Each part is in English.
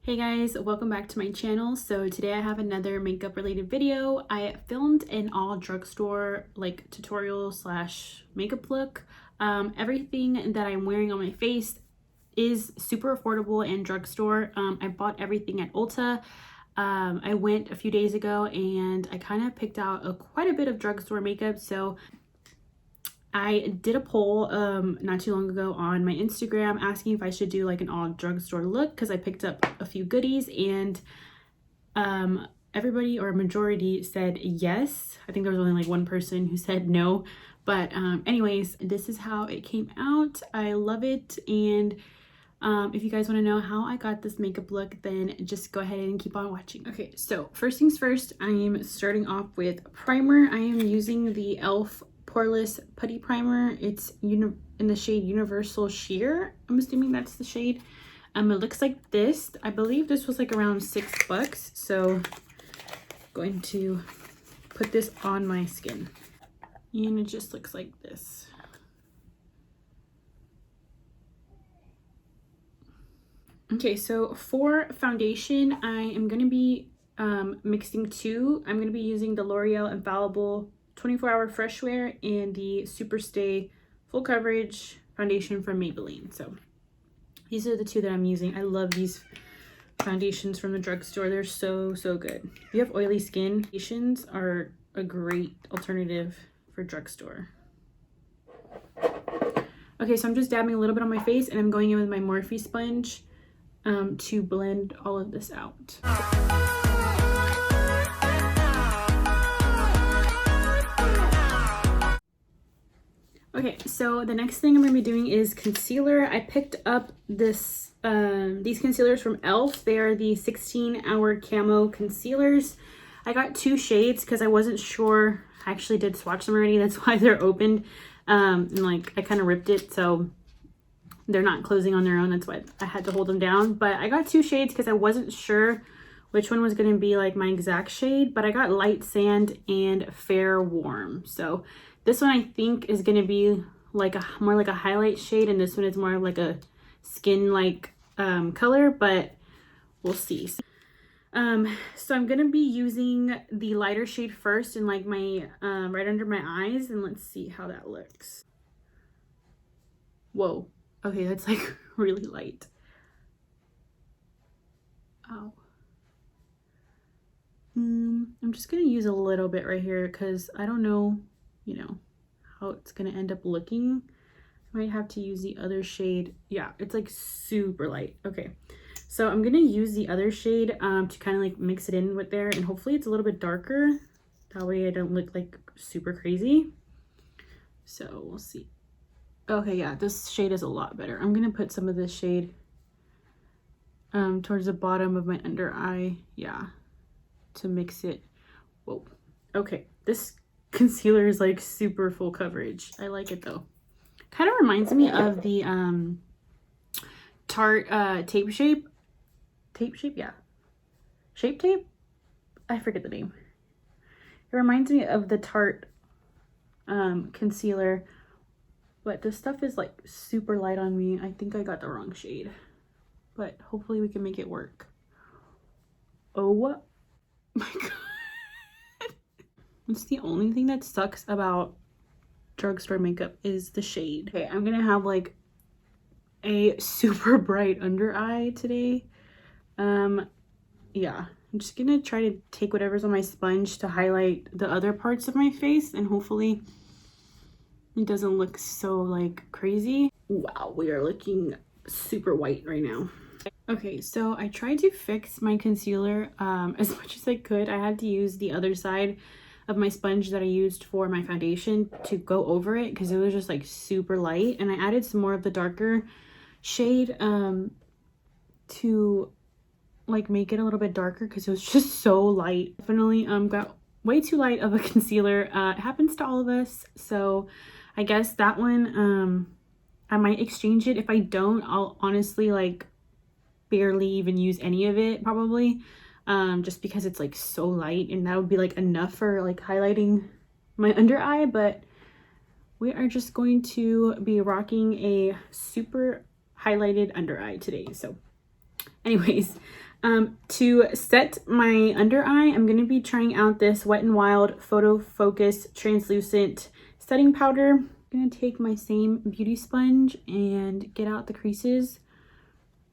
Hey guys, welcome back to my channel. So today I have another makeup related video. I filmed an all drugstore like tutorial slash makeup look. Everything that I'm wearing on my face is super affordable and drugstore. I bought everything at Ulta. I went a few days ago and I kind of picked out quite a bit of drugstore makeup. So I did a poll not too long ago on my Instagram asking if I should do like an all drugstore look because I picked up a few goodies, and everybody or a majority said yes. I think there was only like one person who said no, but anyways, this is how it came out. I love it, and if you guys want to know how I got this makeup look, then just go ahead and keep on watching. Okay, so first things first, I am starting off with primer. I am using the e.l.f. Poreless Putty Primer. It's in the shade Universal Sheer. I'm assuming that's the shade. It looks like this. I believe this was like around $6, so I'm going to put this on my skin. And it just looks like this. Okay, so for foundation, I am going to be mixing two. I'm going to be using the L'Oreal Infallible 24-hour fresh wear and the Super Stay full coverage foundation from Maybelline. So these are the two that I'm using. I love these foundations from the drugstore. They're so good. If you have oily skin, foundations are a great alternative for drugstore. Okay, so I'm just dabbing a little bit on my face, and I'm going in with my Morphe sponge to blend all of this out. Okay, so the next thing I'm going to be doing is concealer. I picked up these concealers from e.l.f. They are the 16-hour camo concealers. I got two shades because I wasn't sure. I actually did swatch them already. That's why they're opened. And like I kind of ripped it, so they're not closing on their own. That's why I had to hold them down. But I got two shades because I wasn't sure which one was going to be like my exact shade. But I got Light Sand and Fair Warm. So this one I think is going to be like more like a highlight shade, and this one is more of like a skin like color, but we'll see. So I'm going to be using the lighter shade first in like my right under my eyes, and let's see how that looks. Whoa. Okay, that's like really light. Ow. I'm just going to use a little bit right here because I don't know, how it's going to end up looking. I might have to use the other shade. Yeah, it's like super light. Okay, so I'm going to use the other shade to kind of like mix it in with there, and hopefully it's a little bit darker. That way I don't look like super crazy. So we'll see. Okay, yeah, this shade is a lot better. I'm going to put some of this shade towards the bottom of my under eye. Yeah, to mix it. Whoa. Okay, this concealer is like super full coverage. I like it though. Kind of reminds me of the Tarte Shape Tape, yeah. Shape Tape? I forget the name. It reminds me of the Tarte concealer, but this stuff is like super light on me. I think I got the wrong shade, but hopefully we can make it work. Oh my god. It's the only thing that sucks about drugstore makeup is the shade. Okay, I'm gonna have like a super bright under eye today. Yeah, I'm just gonna try to take whatever's on my sponge to highlight the other parts of my face, and hopefully it doesn't look so like crazy. Wow, we are looking super white right now. Okay, so I tried to fix my concealer as much as I could. I had to use the other side of my sponge that I used for my foundation to go over it because it was just like super light, and I added some more of the darker shade to like make it a little bit darker because it was just so light. Definitely got way too light of a concealer. It happens to all of us, so I guess that one I might exchange it. If I don't, I'll honestly like barely even use any of it probably. Just because it's like so light, and that would be like enough for like highlighting my under eye. But we are just going to be rocking a super highlighted under eye today. So Anyways, to set my under eye, I'm going to be trying out this Wet n Wild Photo Focus Translucent Setting Powder. I'm going to take my same beauty sponge and get out the creases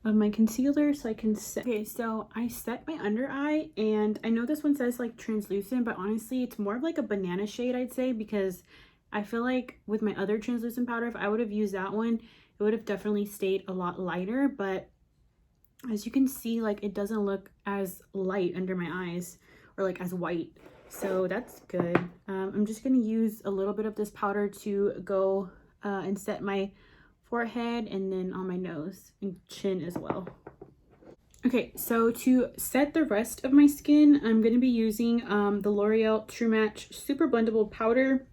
of my concealer so I can set. Okay, so I set my under eye, and I know this one says like translucent, but honestly it's more of like a banana shade, I'd say, because I feel like with my other translucent powder, if I would have used that one, it would have definitely stayed a lot lighter. But as you can see, like it doesn't look as light under my eyes, or like as white, so that's good. I'm just gonna use a little bit of this powder to go and set my forehead, and then on my nose and chin as well. Okay, so to set the rest of my skin, I'm going to be using the L'Oreal True Match Super Blendable Powder.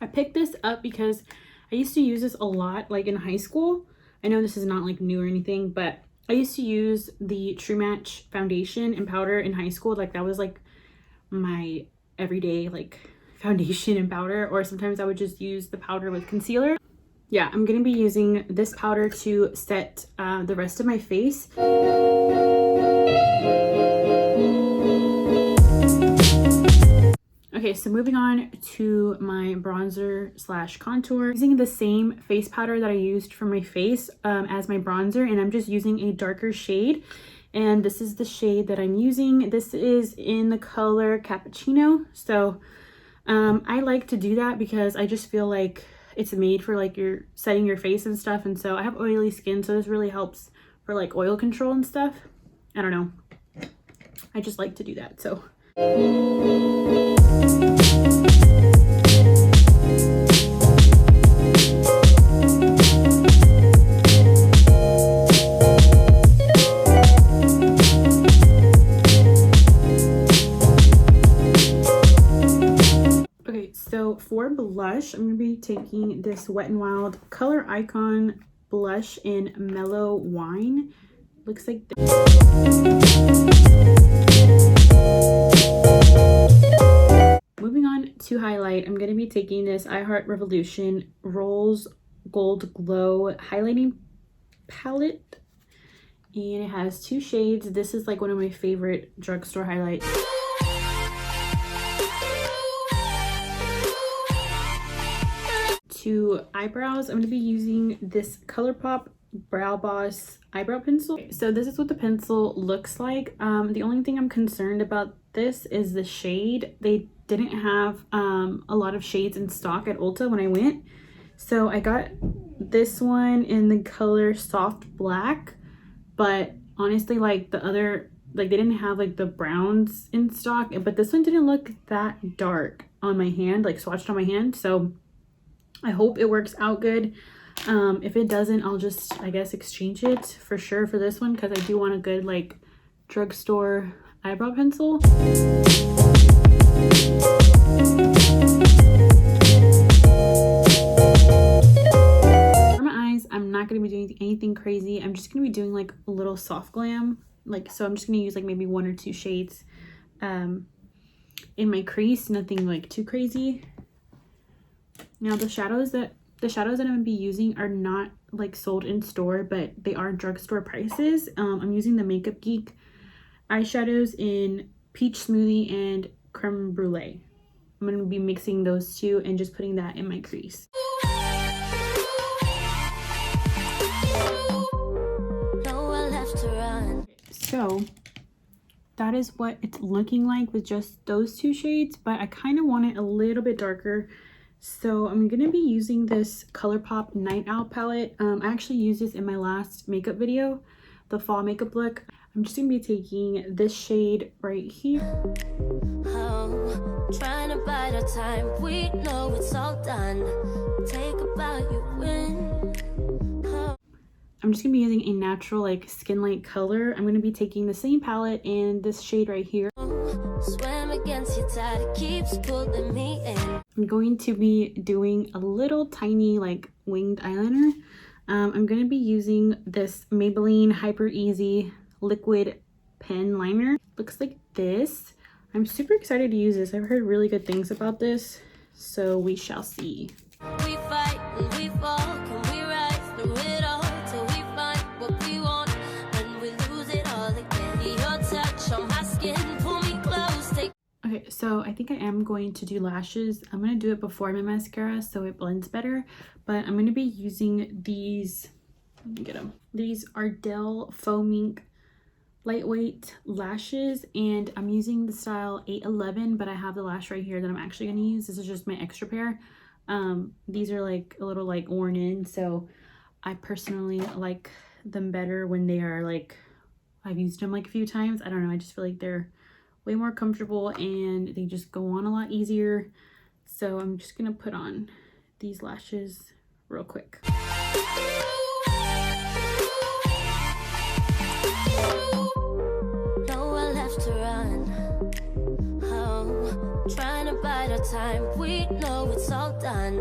I picked this up because I used to use this a lot, like in high school. I know this is not like new or anything, but I used to use the True Match foundation and powder in high school. Like that was like my everyday like foundation and powder, or sometimes I would just use the powder with concealer. Yeah, I'm going to be using this powder to set the rest of my face. Okay, so moving on to my bronzer slash contour. Using the same face powder that I used for my face as my bronzer, and I'm just using a darker shade. And this is the shade that I'm using. This is in the color Cappuccino. So I like to do that because I just feel like it's made for like your setting your face and stuff, and so I have oily skin, so this really helps for like oil control and stuff. I don't know, I just like to do that. So for blush, I'm going to be taking this Wet n Wild Color Icon blush in Mellow Wine. Looks like this. Moving on to highlight, I'm going to be taking this I Heart Revolution Rose Gold Glow highlighting palette, and it has 2 shades. This is like one of my favorite drugstore highlights. To eyebrows, I'm going to be using this ColourPop Brow Boss eyebrow pencil. So this is what the pencil looks like. The only thing I'm concerned about this is the shade. They didn't have a lot of shades in stock at Ulta when I went, so I got this one in the color Soft Black. But honestly, like the other, like they didn't have like the browns in stock, but this one didn't look that dark on my hand, like swatched on my hand. So I hope it works out good. If it doesn't, I'll just, I guess, exchange it for sure for this one, because I do want a good like drugstore eyebrow pencil. For my eyes, I'm not going to be doing anything crazy. I'm just going to be doing like a little soft glam. Like, so I'm just going to use like maybe 1 or 2 shades in my crease, nothing like too crazy. Now the shadows that I'm going to be using are not like sold in store, but they are drugstore prices. I'm using the Makeup Geek eyeshadows in Peach Smoothie and Creme Brulee. I'm going to be mixing those 2 and just putting that in my crease. So that is what it's looking like with just those 2 shades, but I kind of want it a little bit darker. So I'm going to be using this ColourPop Night Owl palette. I actually used this in my last makeup video, the fall makeup look. I'm just going to be taking this shade right here. Trying to buy the time, we know it's all done. Take about you win. I'm just going to be using a natural like skin light color. I'm going to be taking the same palette and this shade right here. Swim against your tide, it keeps pulling me in. I'm going to be doing a little tiny like winged eyeliner. I'm going to be using this Maybelline Hyper Easy liquid pen liner. Looks like this. I'm super excited to use this. I've heard really good things about this, so we shall see. We fight and we fall, can we rise through it all till we find what we want and we lose so I think I am going to do lashes. I'm going to do it before my mascara so it blends better, but I'm going to be using these, let me get them. These Ardell Faux Mink lightweight lashes, and I'm using the style 811, but I have the lash right here that I'm actually going to use. This is just my extra pair. These are like a little like worn in, so I personally like them better when they are like, I've used them like a few times. I don't know, I just feel like they're way more comfortable and they just go on a lot easier. So I'm just gonna put on these lashes real quick. Nowhere left to run. Oh, trying to bide our time. We know it's all done.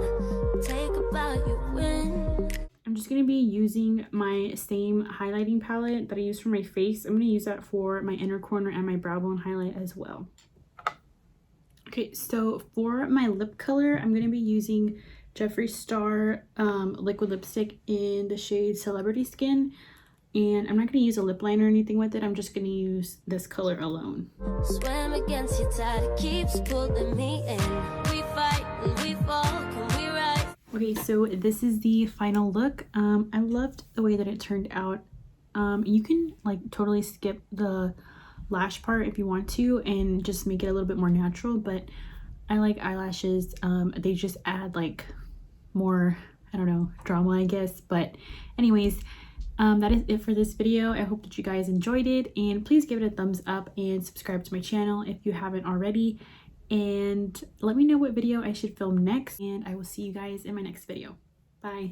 Take about you win. I'm just going to be using my same highlighting palette that I use for my face. I'm going to use that for my inner corner and my brow bone highlight as well. Okay, so for my lip color, I'm going to be using Jeffree Star liquid lipstick in the shade Celebrity Skin. And I'm not going to use a lip liner or anything with it. I'm just going to use this color alone. Swim against your tide, it keeps pulling me in. We fight and we fall, can we rise? Okay, so this is the final look. I loved the way that it turned out. You can like totally skip the lash part if you want to and just make it a little bit more natural, but I like eyelashes. They just add like more, I don't know, drama, I guess. But anyways, that is it for this video. I hope that you guys enjoyed it, and please give it a thumbs up and subscribe to my channel if you haven't already. And let me know what video I should film next, and I will see you guys in my next video. Bye.